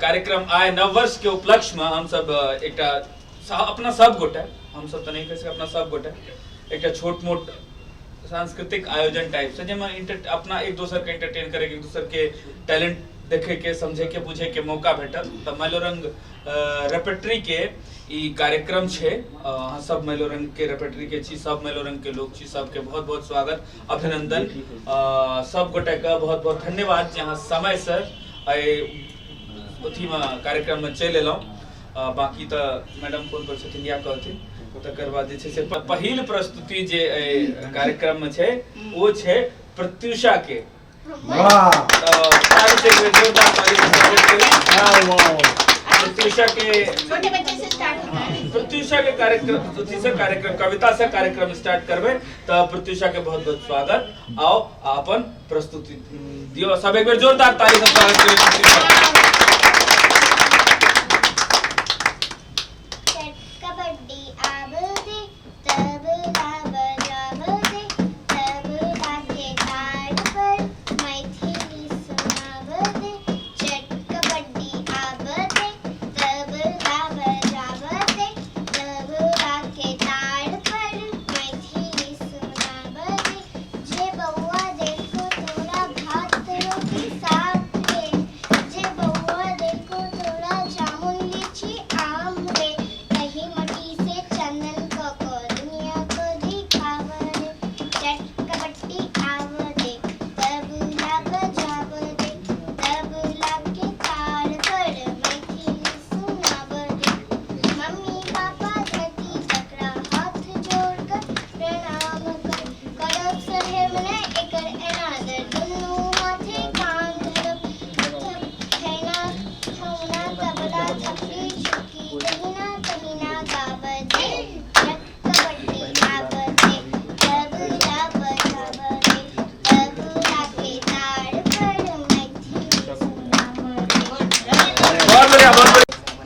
कार्यक्रम आय नव वर्ष के उपलक्ष्य में हम सब अपना सब गोटे हम सब तो नहीं कह सके अपना सब गोटे एक छोट मोट सांस्कृतिक आयोजन टाइप से जेमा अपना एक दूसर के एंटरटेन करे एक दूसर के टैलेंट देखे के समझे के बुझे के मौका भेटल तो मैलोरंग रेपेट्री के ई कार्यक्रम छे सब मैलोरंग के रेपेट्री के छी सब मैलोरंग के लोग छी सबके बहुत बहुत स्वागत अभिनंदन सब गोटे का बहुत बहुत धन्यवाद जहाँ समय से अथी में कार्यक्रम में चल एलौ बाकी तो मैडम फोन पर छथिन या कहथिन तकर बाद जे छै से पहिल प्रस्तुति जे कार्यक्रम में छै वो छै प्रत्युषा के वाह प्रत्युषा के छोटे बच्चे से स्टार्ट होता है प्रत्युषा के कार्यक्रम कविता से कार्यक्रम स्टार्ट करबे तो प्रत्युषा के बहुत बहुत स्वागत आओ अपन प्रस्तुति दियो सब एक बार जोरदार ताली से स्वागत करिए Minute.